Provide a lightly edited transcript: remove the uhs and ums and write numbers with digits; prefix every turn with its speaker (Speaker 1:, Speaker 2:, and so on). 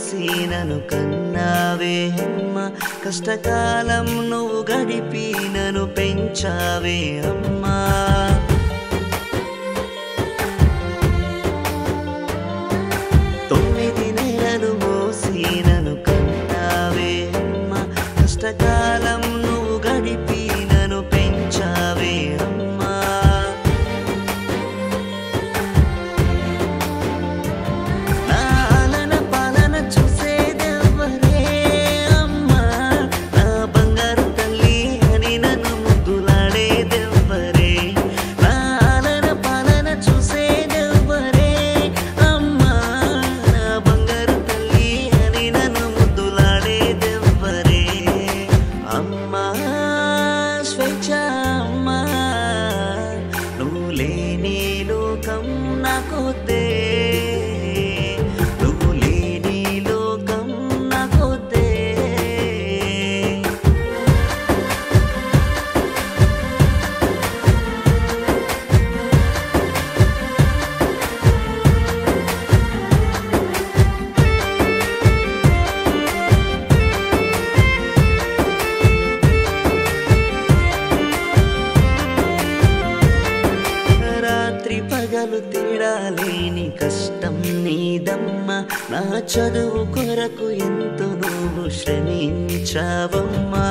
Speaker 1: మోసి నన్ను కన్నావే అమ్మ కష్టకాలం నువ్వు గడిపి నన్ను పెంచావే అమ్మా 9 నెలలు మోసి నన్ను కన్నావే అమ్మ కష్టకాలం నువ్వు గడిపి నన్ను పెంచావే అమ్మా నా ఆలన పాలన చూసేదెవ్వరే అమ్మా నా బంగారు తల్లి అని నన్ను ముద్దులాడేదెవ్వరే నా ఆలన పాలన చూసేదెవ్వరే అమ్మా నా బంగారు తల్లి అని నన్ను ముద్దులాడేదెవ్వరే అమ్మా స్వేచ్ఛ అమ్మా నువ్వు లేని లోకం నాకొద్దే నువ్వు లేని లోకం నాకొద్దే రాత్రి పగలు తేడా లేని కష్టం నీదమ్మ నా చదువు కొరకు ఎంతో నువ్వు శ్రమించావమ్మా